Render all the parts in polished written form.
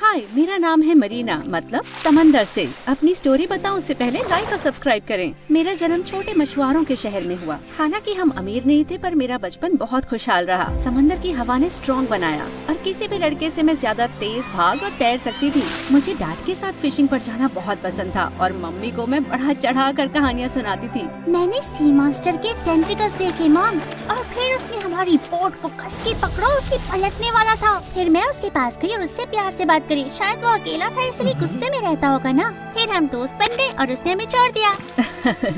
हाय, मेरा नाम है मरीना, मतलब समंदर से। अपनी स्टोरी बताऊं उससे पहले लाइक और सब्सक्राइब करें। मेरा जन्म छोटे मछुआरों के शहर में हुआ। हालांकि हम अमीर नहीं थे, पर मेरा बचपन बहुत खुशहाल रहा। समंदर की हवा ने स्ट्रॉन्ग बनाया और किसी भी लड़के से मैं ज्यादा तेज भाग और तैर सकती थी। मुझे डैड के साथ फिशिंग पर जाना बहुत पसंद था और मम्मी को मैं बढ़ा चढ़ा कर कहानियाँ सुनाती थी। मैंने सी मास्टर के टेंटिकल्स देखे मॉम, और फिर उसने हमारी बोट को कस के पकड़ो, उससे पलटने वाला था। फिर मैं उसके पास गई और उससे प्यार से बात करी। शायद वो अकेला था इसलिए गुस्से में रहता होगा ना। फिर हम दोस्त बन गए और उसने हमें छोड़ दिया।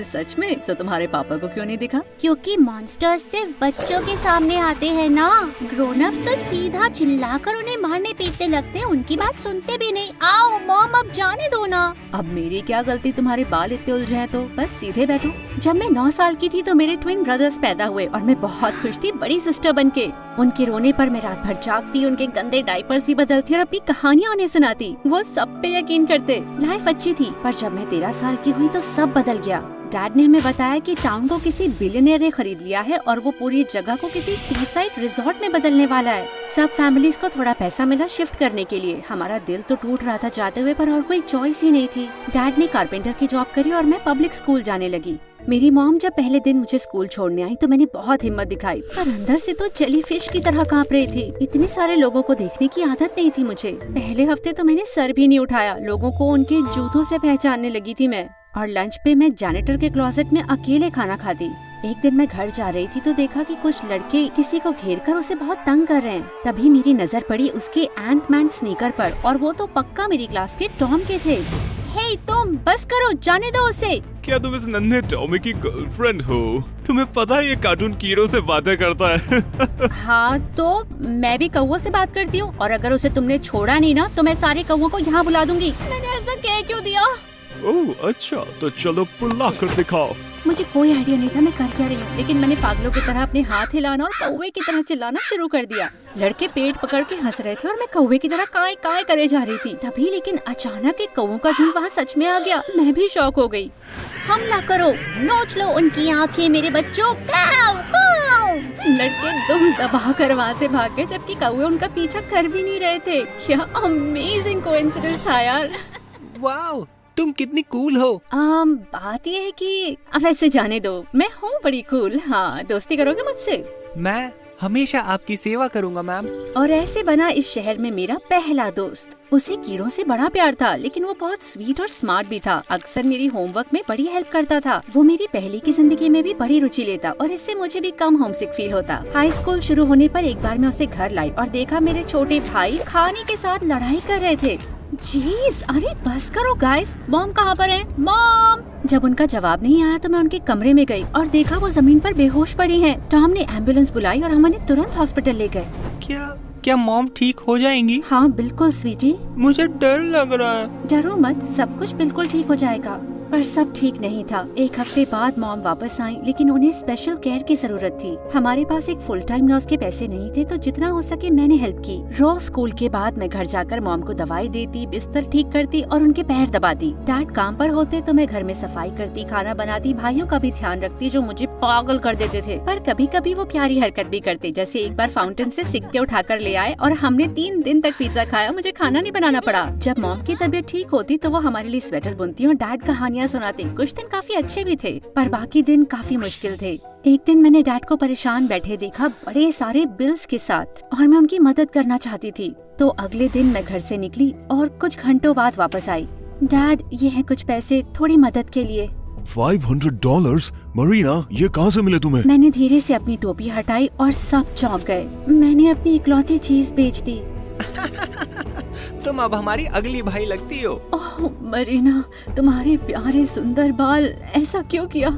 सच में? तो तुम्हारे पापा को क्यों नहीं दिखा? क्योंकि मॉन्स्टर्स सिर्फ बच्चों के सामने आते हैं ना। ग्रोन अप्स तो सीधा चिल्लाकर उन्हें मारने पीटने लगते हैं, उनकी बात सुनते भी नहीं। आओ मॉम, अब जाने दो ना। अब मेरी क्या गलती तुम्हारे बाल इतने उलझे हैं? तो बस सीधे बैठो। जब मैं 9 साल की थी तो मेरे ट्विन ब्रदर्स पैदा हुए और मैं बहुत खुश थी बड़ी सिस्टर बनके। उनके रोने पर मैं रात भर जागती, उनके गंदे डायपर्स भी बदलती और अपनी कहानियाँ उन्हें सुनाती। वो सब पे यकीन करते। लाइफ अच्छी थी, पर जब मैं 13 साल की हुई तो सब बदल गया। डैड ने हमें बताया कि टाउन को किसी बिलियनियर ने खरीद लिया है और वो पूरी जगह को किसी सी साइड रिजॉर्ट में बदलने वाला है। सब फैमिलीज को थोड़ा पैसा मिला शिफ्ट करने के लिए। हमारा दिल तो टूट रहा था जाते हुए, पर और कोई चॉइस ही नहीं थी। डैड ने कारपेंटर की जॉब करी और मैं पब्लिक स्कूल जाने लगी। मेरी मॉम जब पहले दिन मुझे स्कूल छोड़ने आई तो मैंने बहुत हिम्मत दिखाई, पर अंदर से तो जेली फिश की तरह कांप रही थी। इतने सारे लोगों को देखने की आदत नहीं थी मुझे। पहले हफ्ते तो मैंने सर भी नहीं उठाया। लोगों को उनके जूतों से पहचानने लगी थी मैं। और लंच पे मैं जैनिटर के क्लोजेट में अकेले खाना खाती। एक दिन मैं घर जा रही थी तो देखा कि कुछ लड़के किसी को घेरकर उसे बहुत तंग कर रहे हैं। तभी मेरी नजर पड़ी उसके एंटमैन स्नीकर पर, और वो तो पक्का मेरी क्लास के टॉम के थे। हे तुम, बस करो, जाने दो उसे। क्या तुम इस नन्हे टॉमी की गर्लफ्रेंड हो? तुम्हें पता है ये कार्टून कीड़ों से बातें करता है। हाँ, तो मैं भी कौवों से बात करती हूँ, और अगर उसे तुमने छोड़ा नहीं ना तो मैं सारे कौवों को यहाँ बुला दूंगी। मैंने ऐसा कह क्यों दिया? ओह अच्छा, तो चलो पुल्ला कर दिखाओ। मुझे कोई आइडिया नहीं था मैं कर क्या रही हूँ, लेकिन मैंने पागलों की तरह अपने हाथ हिलाना और कौवे की तरह चिल्लाना शुरू कर दिया। लड़के पेट पकड़ के हंस रहे थे और मैं कौवे की तरह काय काय करे जा रही थी। तभी लेकिन अचानक एक कौवों का झुंड वहाँ सच में आ गया। मैं भी शॉक हो गई। हमला करो, नोच लो उनकी आँखें मेरे बच्चों। लड़के दुम दबा कर वहाँ से भाग गए, जबकि कौवे उनका पीछा कर भी नहीं रहे थे। क्या अमेजिंग कोइंसिडेंस था यार। वाओ, तुम कितनी कूल हो। बात ये है कि अब ऐसे जाने दो, मैं हूँ बड़ी कूल। हाँ, दोस्ती करोगे मुझसे? मैं हमेशा आपकी सेवा करूंगा मैम। और ऐसे बना इस शहर में मेरा पहला दोस्त। उसे कीड़ों से बड़ा प्यार था, लेकिन वो बहुत स्वीट और स्मार्ट भी था। अक्सर मेरी होमवर्क में बड़ी हेल्प करता था। वो मेरी पहले की जिंदगी में भी बड़ी रुचि लेता और इससे मुझे भी कम होमसिक फील होता। हाई स्कूल शुरू होने पर एक बार मैं उसे घर लाई और देखा मेरे छोटे भाई खाने के साथ लड़ाई कर रहे थे। जीज, अरे बस करो गाइस, मॉम कहाँ पर है? मॉम! जब उनका जवाब नहीं आया तो मैं उनके कमरे में गई और देखा वो जमीन पर बेहोश पड़ी हैं। टॉम ने एम्बुलेंस बुलाई और हम उन्हें तुरंत हॉस्पिटल ले गए। क्या मॉम ठीक हो जाएंगी? हाँ बिल्कुल स्वीटी। मुझे डर लग रहा है। डरो मत, सब कुछ बिल्कुल ठीक हो जाएगा। पर सब ठीक नहीं था। एक हफ्ते बाद मॉम वापस आई, लेकिन उन्हें स्पेशल केयर की जरूरत थी। हमारे पास एक फुल टाइम नर्स के पैसे नहीं थे, तो जितना हो सके मैंने हेल्प की। रोज स्कूल के बाद मैं घर जाकर मॉम को दवाई देती, बिस्तर ठीक करती और उनके पैर दबाती। डैड काम पर होते तो मैं घर में सफाई करती, खाना बनाती, भाइयों का भी ध्यान रखती जो मुझे पागल कर देते थे। पर कभी कभी वो प्यारी हरकत भी करते, जैसे एक बार फाउंटेन से सिक्के उठाकर ले आए और हमने 3 दिन तक पिज्जा खाया। मुझे खाना नहीं बनाना पड़ा। जब मॉम की तबीयत ठीक होती तो वो हमारे लिए स्वेटर बुनती और डैड कहानियाँ सुनाते। कुछ दिन काफी अच्छे भी थे, पर बाकी दिन काफी मुश्किल थे। एक दिन मैंने डैड को परेशान बैठे देखा बड़े सारे बिल्स के साथ, और मैं उनकी मदद करना चाहती थी। तो अगले दिन मैं घर से निकली और कुछ घंटों बाद वापस आई। डैड, ये है कुछ पैसे, थोड़ी मदद के लिए। $500? मरीना, ये कहाँ से मिले तुम्हें? मैंने धीरे से अपनी टोपी हटाई और सब चौंक गए। मैंने अपनी इकलौती चीज बेच दी। तुम अब हमारी अगली भाई लगती हो। ओह मरीना, तुम्हारे प्यारे सुंदर बाल, ऐसा क्यों किया?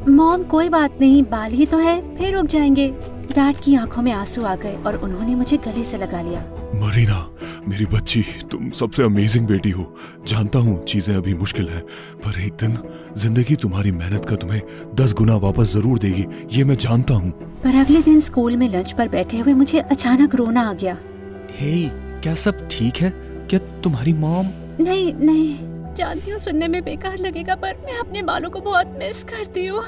मॉम, कोई बात नहीं, बाल ही तो है, फिर रुक जाएंगे। डैड की आंखों में आंसू आ गए और उन्होंने मुझे गले से लगा लिया। मरीना, मेरी बच्ची, तुम सबसे अमेजिंग बेटी हो। जानता हूँ चीजें अभी मुश्किल है, पर एक दिन जिंदगी तुम्हारी मेहनत का तुम्हें 10 गुना वापस जरूर देगी, ये मैं जानता हूँ। पर अगले दिन स्कूल में लंच पर बैठे हुए मुझे अचानक रोना आ गया। हे, क्या सब ठीक है? क्या तुम्हारी मॉम? नहीं, जानती हूँ सुनने में बेकार लगेगा, पर मैं अपने बालों को बहुत मिस करती हूँ।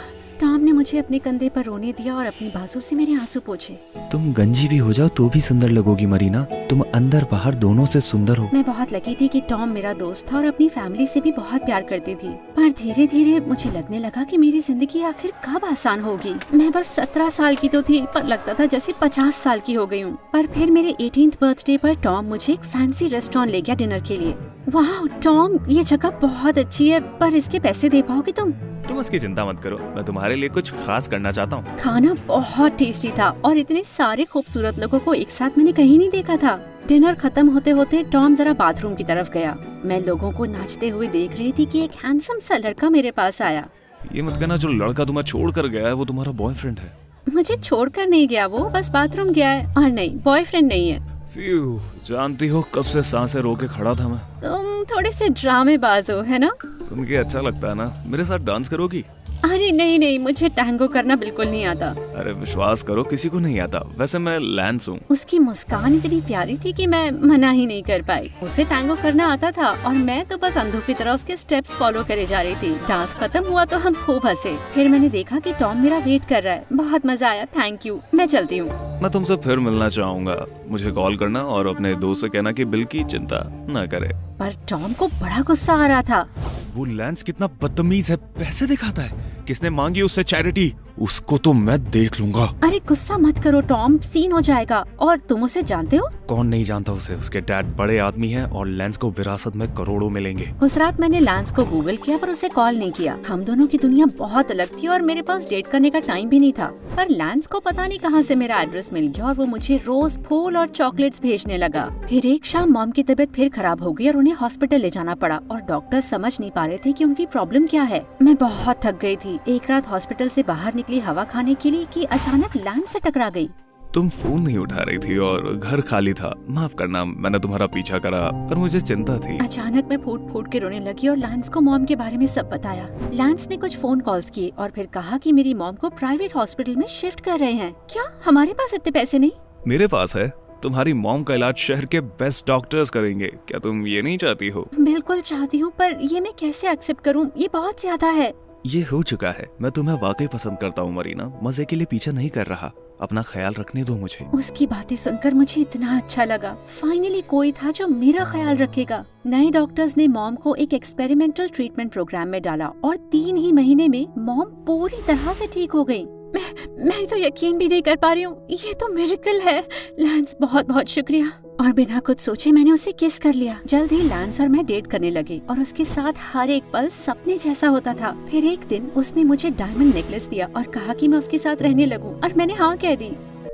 टॉम ने मुझे अपने कंधे पर रोने दिया और अपनी बाजू से मेरे आंसू पोंछे। तुम गंजी भी हो जाओ तो भी सुंदर लगोगी मरीना, तुम अंदर बाहर दोनों से सुंदर हो। मैं बहुत लकी थी कि टॉम मेरा दोस्त था और अपनी फैमिली से भी बहुत प्यार करती थी, पर धीरे धीरे मुझे लगने लगा कि मेरी जिंदगी आखिर कब आसान होगी। मैं बस 17 साल की तो थी, पर लगता था जैसे 50 साल की हो गई हूँ। पर फिर मेरे 18th बर्थडे पर टॉम मुझे एक फैंसी रेस्टोरेंट ले गया डिनर के लिए। वाह टॉम, ये जगह बहुत अच्छी है, पर इसके पैसे दे पाओगे तुम? तुम उसकी चिंता मत करो, मैं तुम्हारे लिए कुछ खास करना चाहता हूँ। खाना बहुत टेस्टी था और इतने सारे खूबसूरत लोगों को एक साथ मैंने कहीं नहीं देखा था। डिनर खत्म होते होते टॉम जरा बाथरूम की तरफ गया। मैं लोगों को नाचते हुए देख रही थी कि एक हैंडसम सा लड़का मेरे पास आया। ये मत कहना जो लड़का तुम्हें छोड़ कर गया है वो तुम्हारा बॉयफ्रेंड है। मुझे छोड़कर नहीं गया, वो बस बाथरूम गया है। और नहीं, बॉयफ्रेंड नहीं है। फ्यू, जानती हो कब से सांसें रोके खड़ा था मैं। तुम थोड़े से ड्रामेबाज हो, है ना? सुन के अच्छा लगता है ना। मेरे साथ डांस करोगी? अरे नहीं, मुझे टैंगो करना बिल्कुल नहीं आता। अरे विश्वास करो, किसी को नहीं आता। वैसे मैं लैंस हूँ। उसकी मुस्कान इतनी प्यारी थी कि मैं मना ही नहीं कर पाई। उसे टैंगो करना आता था और मैं तो बस अंधों की तरह उसके स्टेप्स फॉलो करे जा रही थी। डांस खत्म हुआ तो हम खूब हंसे। फिर मैंने देखा कि टॉम मेरा वेट कर रहा है। बहुत मजा आया, थैंक यू, मैं चलती हूँ। मैं तुमसे फिर मिलना चाहूँगा। मुझे कॉल करना और अपने दोस्त से कहना कि बिल की चिंता न करे। पर टॉम को बड़ा गुस्सा आ रहा था। वो लैंस कितना बदतमीज है, पैसे दिखाता है। किसने मांगी उससे चैरिटी, उसको तो मैं देख लूंगा। अरे गुस्सा मत करो टॉम, सीन हो जाएगा। और तुम उसे जानते हो? कौन नहीं जानता उसे। उसके डैड बड़े आदमी हैं और लैंस को विरासत में करोड़ों मिलेंगे। उस रात मैंने लैंस को गूगल किया पर उसे कॉल नहीं किया। हम दोनों की दुनिया बहुत अलग थी और मेरे पास डेट करने का टाइम भी नहीं था। पर लैंस को पता नहीं कहां से मेरा एड्रेस मिल गया और वो मुझे रोज फूल और चॉकलेट्स भेजने लगा। फिर एक शाम मॉम की तबीयत फिर खराब हो गई और उन्हें हॉस्पिटल ले जाना पड़ा और डॉक्टर समझ नहीं पा रहे थे कि उनकी प्रॉब्लम क्या है। मैं बहुत थक गई थी। एक रात हॉस्पिटल से बाहर निकली हवा खाने के लिए कि अचानक लैंस से टकरा गई। तुम फोन नहीं उठा रही थी और घर खाली था। माफ करना, मैंने तुम्हारा पीछा करा, पर मुझे चिंता थी। अचानक मैं फूट फूट के रोने लगी और लैंस को मॉम के बारे में सब बताया। लैंस ने कुछ फोन कॉल्स किए और फिर कहा कि मेरी मॉम को प्राइवेट हॉस्पिटल में शिफ्ट कर रहे हैं। क्या हमारे पास इतने पैसे नहीं? मेरे पास है। तुम्हारी मॉम का इलाज शहर के बेस्ट डॉक्टर्स करेंगे। क्या तुम ये नहीं चाहती हो? बिल्कुल चाहती हूँ, पर ये मैं कैसे एक्सेप्ट करूँ? ये बहुत ज्यादा है। ये हो चुका है। मैं तुम्हें वाकई पसंद करता हूँ मरीना, मजे के लिए पीछे नहीं कर रहा। अपना ख्याल रखने दो मुझे। उसकी बातें सुनकर मुझे इतना अच्छा लगा। फाइनली कोई था जो मेरा ख्याल रखेगा। नए डॉक्टर्स ने मॉम को एक एक्सपेरिमेंटल ट्रीटमेंट प्रोग्राम में डाला और 3 ही महीने में मॉम पूरी तरह से ठीक हो गई। मैं तो यकीन भी नहीं कर पा रही हूँ। ये तो मिरेकल है। लैंस बहुत बहुत शुक्रिया। और बिना कुछ सोचे मैंने उसे किस कर लिया। जल्द ही लैंस और मैं डेट करने लगे और उसके साथ हर एक पल सपने जैसा होता था। फिर एक दिन उसने मुझे डायमंड नेकलेस दिया और कहा कि मैं उसके साथ रहने लगूं और मैंने हाँ कह दी।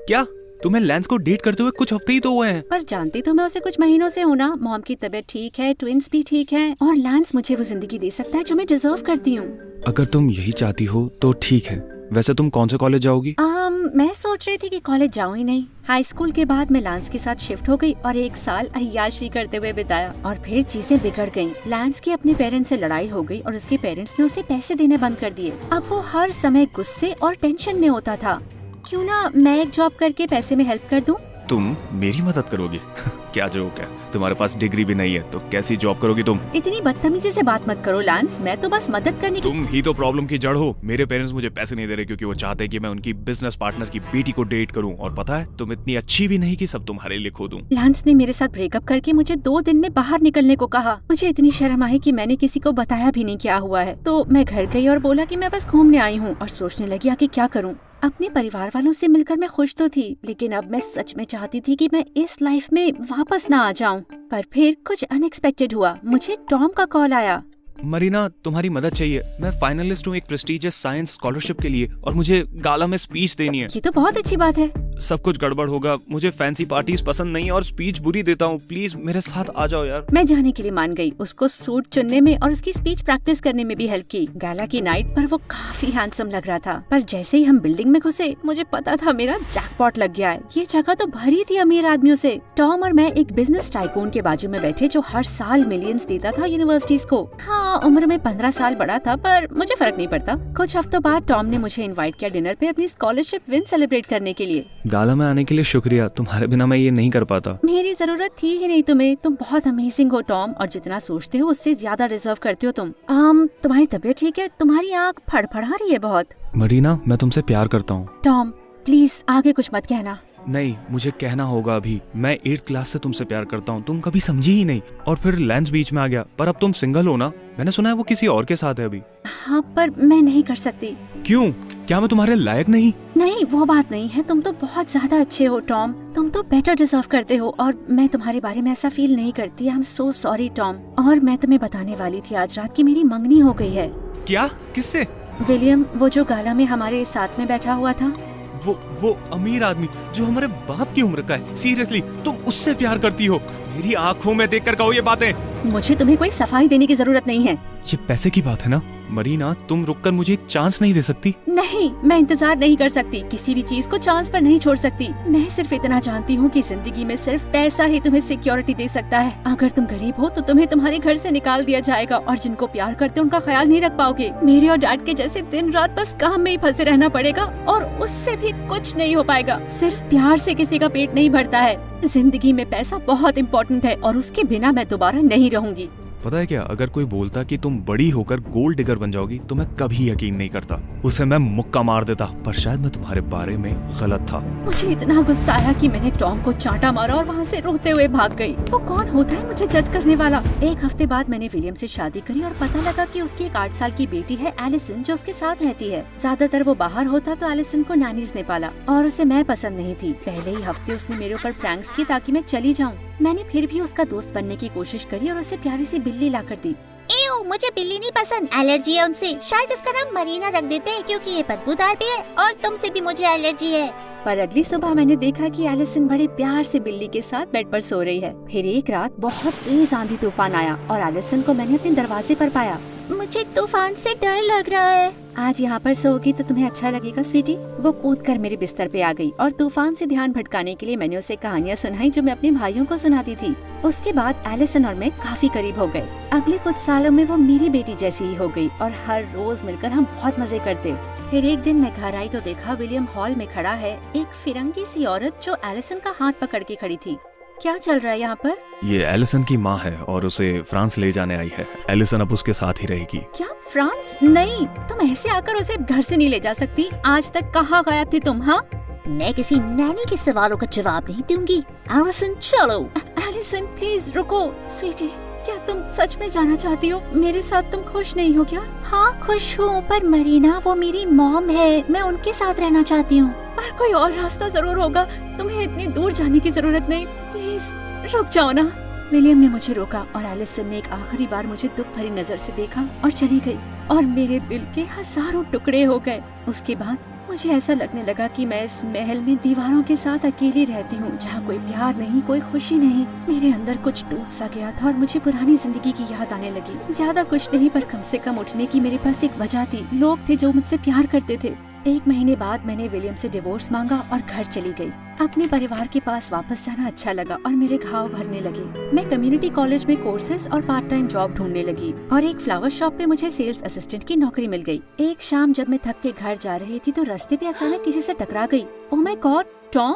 क्या तुम्हें लैंस को डेट करते हुए कुछ हफ्ते ही तो हुए हैं? पर जानती तो मैं उसे कुछ महीनों से हूँ ना। मॉम की तबीयत ठीक है, ट्विंस भी ठीक हैं और लैंस मुझे वो जिंदगी दे सकता है जो मैं डिजर्व करती हूँ। अगर तुम यही चाहती हो तो ठीक है। वैसे तुम कौन से कॉलेज जाओगी? मैं सोच रही थी कि कॉलेज जाऊँ ही नहीं। हाई स्कूल के बाद मैं लैंस के साथ शिफ्ट हो गई और 1 साल अय्याशी करते हुए बिताया और फिर चीजें बिगड़ गईं। लैंस की अपने पेरेंट्स से लड़ाई हो गई और उसके पेरेंट्स ने उसे पैसे देने बंद कर दिए। अब वो हर समय गुस्से और टेंशन में होता था। क्यों ना मैं एक जॉब करके पैसे में हेल्प कर दूं? तुम मेरी मदद करोगी? क्या जोक है, तुम्हारे पास डिग्री भी नहीं है तो कैसी जॉब करोगी तुम? इतनी बदतमीजी से बात मत करो लैंस, मैं तो बस मदद करने की। तुम ही तो प्रॉब्लम की जड़ हो। मेरे पेरेंट्स मुझे पैसे नहीं दे रहे क्योंकि वो चाहते हैं कि मैं उनकी बिजनेस पार्टनर की बेटी को डेट करूं। और पता है तुम इतनी अच्छी भी नहीं कि सब तुम्हारे लिए खो दूं। लैंस ने मेरे साथ ब्रेकअप करके मुझे 2 दिन में बाहर निकलने को कहा। मुझे इतनी शर्म आई कि मैंने किसी को बताया भी नहीं क्या हुआ है। तो मैं घर गई और बोला कि मैं बस घूमने आई हूँ और सोचने लगी आगे क्या करूँ। अपने परिवार वालों से मिलकर मैं खुश तो थी, लेकिन अब मैं सच में चाहती थी कि मैं इस लाइफ में वापस ना आ जाऊं। पर फिर कुछ अनएक्सपेक्टेड हुआ। मुझे टॉम का कॉल आया। मरीना, तुम्हारी मदद चाहिए। मैं फाइनलिस्ट हूँ एक प्रेस्टीजियस साइंस स्कॉलरशिप के लिए और मुझे गाला में स्पीच देनी है। ये तो बहुत अच्छी बात है। सब कुछ गड़बड़ होगा। मुझे फैंसी पार्टीज पसंद नहीं और स्पीच बुरी देता हूँ। प्लीज मेरे साथ आ जाओ यार। मैं जाने के लिए मान गई। उसको सूट चुनने में और उसकी स्पीच प्रैक्टिस करने में भी हेल्प की। गाला की नाइट पर वो काफी हैंडसम लग रहा था। पर जैसे ही हम बिल्डिंग में घुसे मुझे पता था मेरा जैकपॉट लग गया है। ये जगह तो भरी थी अमीर आदमियों से। टॉम और मैं एक बिजनेस टाइकून के बाजू में बैठे जो हर साल मिलियंस देता था यूनिवर्सिटीज को। हाँ, उम्र में 15 साल बड़ा था पर मुझे फर्क नहीं पड़ता। कुछ हफ्तों बाद टॉम ने मुझे इनवाइट किया डिनर पे अपनी स्कॉलरशिप विन सेलिब्रेट करने के लिए। गाला में आने के लिए शुक्रिया, तुम्हारे बिना मैं ये नहीं कर पाता। मेरी जरूरत थी ही नहीं तुम्हें, तुम बहुत अमेजिंग हो टॉम, और जितना सोचते हो उससे ज्यादा डिजर्व करते हो तुम। तुम्हारी तबीयत ठीक है? तुम्हारी आँख फड़फड़ा रही है बहुत। मरीना, मैं तुमसे प्यार करता हूँ। टॉम प्लीज आगे कुछ मत कहना। नहीं, मुझे कहना होगा अभी। मैं 8th क्लास से तुमसे प्यार करता हूँ, तुम कभी समझी ही नहीं। और फिर लेंस बीच में आ गया। पर अब तुम सिंगल हो ना? मैंने सुना है वो किसी और के साथ है अभी। हाँ, पर मैं नहीं कर सकती। क्यों? क्या मैं तुम्हारे लायक नहीं? नहीं, वो बात नहीं है। तुम तो बहुत ज्यादा अच्छे हो टॉम, तुम तो बेटर डिजर्व करते हो, और मैं तुम्हारे बारे में ऐसा फील नहीं करती। I am so sorry Tom. और मैं तुम्हें बताने वाली थी आज रात की मेरी मंगनी हो गई है। क्या? किससे? विलियम, वो जो गाला में हमारे साथ में बैठा हुआ था। वो अमीर आदमी जो हमारे बाप की उम्र का है। सीरियसली तुम उससे प्यार करती हो? मेरी आंखों में देखकर कहो ये बातें। मुझे तुम्हें कोई सफाई देने की जरूरत नहीं है। ये पैसे की बात है ना? मरीना, तुम रुककर मुझे एक चांस नहीं दे सकती? नहीं, मैं इंतजार नहीं कर सकती। किसी भी चीज को चांस पर नहीं छोड़ सकती। मैं सिर्फ इतना जानती हूँ कि जिंदगी में सिर्फ पैसा ही तुम्हें सिक्योरिटी दे सकता है। अगर तुम गरीब हो तो तुम्हें तुम्हारे घर से निकाल दिया जाएगा, और जिनको प्यार करते उनका ख्याल नहीं रख पाओगे। मेरे और डैड के जैसे दिन रात बस काम में ही फंसे रहना पड़ेगा, और उससे भी कुछ नहीं हो पाएगा। सिर्फ प्यार से किसी का पेट नहीं भरता है। जिंदगी में पैसा बहुत इम्पोर्टेंट है, और उसके बिना मैं दोबारा नहीं रहूंगी। पता है क्या, अगर कोई बोलता कि तुम बड़ी होकर गोल्ड डिगर बन जाओगी तो मैं कभी यकीन नहीं करता। उसे मैं मुक्का मार देता। पर शायद मैं तुम्हारे बारे में गलत था। मुझे इतना गुस्सा आया कि मैंने टॉम को चांटा मारा और वहाँ से रोते हुए भाग गई। वो कौन होता है मुझे जज करने वाला? 1 हफ्ते बाद मैंने विलियम से शादी करी, और पता लगा कि उसकी एक 8 साल की बेटी है एलिसन, जो उसके साथ रहती है। ज्यादातर वो बाहर होता तो एलिसन को नानीज ने पाला, और उसे मैं पसंद नहीं थी। पहले ही हफ्ते उसने मेरे ऊपर प्रैंक्स किए ताकि मैं चली जाऊँ। मैंने फिर भी उसका दोस्त बनने की कोशिश करी और उसे प्यारी सी बिल्ली ला कर दी। एओ, मुझे बिल्ली नहीं पसंद, एलर्जी है उनसे। शायद इसका नाम मरीना रख देते हैं क्योंकि ये बदबूदार भी है, और तुमसे भी मुझे एलर्जी है। पर अगली सुबह मैंने देखा कि एलिसन बड़े प्यार से बिल्ली के साथ बेड पर सो रही है। फिर एक रात बहुत तेज आंधी तूफान आया, और एलिसन को मैंने अपने दरवाजे पर पाया। मुझे तूफान से डर लग रहा है। आज यहाँ पर सोओगी तो तुम्हें अच्छा लगेगा स्वीटी। वो कूदकर मेरे बिस्तर पे आ गई, और तूफान से ध्यान भटकाने के लिए मैंने उसे कहानियाँ सुनाई जो मैं अपने भाइयों को सुनाती थी। उसके बाद एलिसन और मैं काफी करीब हो गए। अगले कुछ सालों में वो मेरी बेटी जैसी ही हो गई, और हर रोज मिलकर हम बहुत मजे करते। फिर एक दिन मैं घर आई तो देखा विलियम हॉल में खड़ा है, एक फिरंगी सी औरत जो एलिसन का हाथ पकड़ के खड़ी थी। क्या चल रहा है यहाँ पर? ये एलिसन की माँ है और उसे फ्रांस ले जाने आई है। एलिसन अब उसके साथ ही रहेगी। क्या फ्रांस? नहीं, तुम ऐसे आकर उसे घर से नहीं ले जा सकती। आज तक कहाँ गायब थी तुम? हाँ, मैं किसी नैनी के सवालों का जवाब नहीं दूंगी। एलिसन चलो। एलिसन प्लीज रुको। स्वीटी, क्या तुम सच में जाना चाहती हो? मेरे साथ तुम खुश नहीं हो क्या? हाँ खुश हूँ, पर मरीना वो मेरी मॉम है, मैं उनके साथ रहना चाहती हूँ। पर कोई और रास्ता जरूर होगा, तुम्हें इतनी दूर जाने की जरूरत नहीं। प्लीज रुक जाओ ना। विलियम ने मुझे रोका, और एलिसन ने एक आखिरी बार मुझे दुख भरी नजर से देखा और चली गई, और मेरे दिल के हजारों टुकड़े हो गए। उसके बाद मुझे ऐसा लगने लगा कि मैं इस महल में दीवारों के साथ अकेली रहती हूँ, जहाँ कोई प्यार नहीं, कोई खुशी नहीं। मेरे अंदर कुछ टूट सा गया था, और मुझे पुरानी जिंदगी की याद आने लगी। ज्यादा कुछ नहीं, पर कम से कम उठने की मेरे पास एक वजह थी। लोग थे जो मुझसे प्यार करते थे। 1 महीने बाद मैंने विलियम से डिवोर्स मांगा और घर चली गई। अपने परिवार के पास वापस जाना अच्छा लगा, और मेरे घाव भरने लगे। मैं कम्युनिटी कॉलेज में कोर्सेज और पार्ट टाइम जॉब ढूंढने लगी, और एक फ्लावर शॉप पे मुझे सेल्स असिस्टेंट की नौकरी मिल गई। एक शाम जब मैं थक के घर जा रही थी तो रास्ते पे अचानक किसी से टकरा गई। Oh my God, Tom!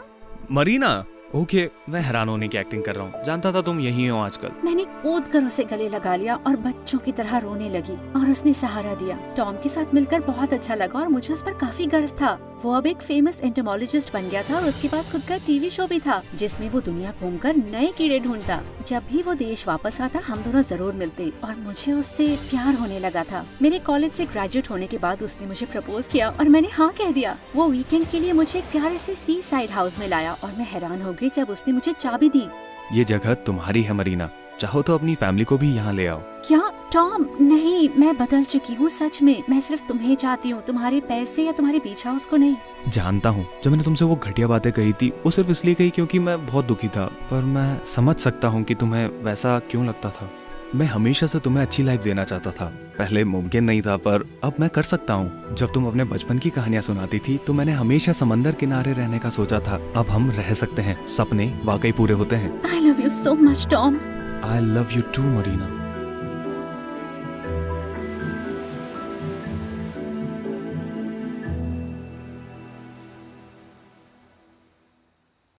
Marina, okay, मैं हैरान होने की एक्टिंग कर रहा हूँ। जानता था तुम यही हो आजकल। मैंने कूद कर उसे गले लगा लिया और बच्चों की तरह रोने लगी, और उसने सहारा दिया। टॉम के साथ मिलकर बहुत अच्छा लगा, और मुझे उस पर काफी गर्व था। वो अब एक फेमस एंटोमोलॉजिस्ट बन गया था, और उसके पास खुद का टीवी शो भी था जिसमें वो दुनिया घूमकर नए कीड़े ढूंढता। जब भी वो देश वापस आता हम दोनों जरूर मिलते, और मुझे उससे प्यार होने लगा था। मेरे कॉलेज से ग्रेजुएट होने के बाद उसने मुझे प्रपोज किया, और मैंने हाँ कह दिया। वो वीकेंड के लिए मुझे एक प्यारे से सी साइड हाउस में लाया, और मैं हैरान हो गई जब उसने मुझे चाबी दी। ये जगह तुम्हारी है मरीना, चाहो तो अपनी फैमिली को भी यहाँ ले आओ। क्या टॉम? नहीं, मैं बदल चुकी हूँ सच में। मैं सिर्फ तुम्हें चाहती हूँ, तुम्हारे पैसे या तुम्हारे बीच हाउस को नहीं। जानता हूँ, जब मैंने तुमसे वो घटिया बातें कही थी वो सिर्फ इसलिए कही क्योंकि मैं बहुत दुखी था। पर मैं समझ सकता हूँ कि तुम्हें वैसा क्यों लगता था। मैं हमेशा से तुम्हें अच्छी लाइफ देना चाहता था। पहले मुमकिन नहीं था, पर अब मैं कर सकता हूँ। जब तुम अपने बचपन की कहानियाँ सुनाती थी तो मैंने हमेशा समंदर किनारे रहने का सोचा था। अब हम रह सकते हैं, सपने वाकई पूरे होते हैं। I love you so much, Tom. I love you too, Marina.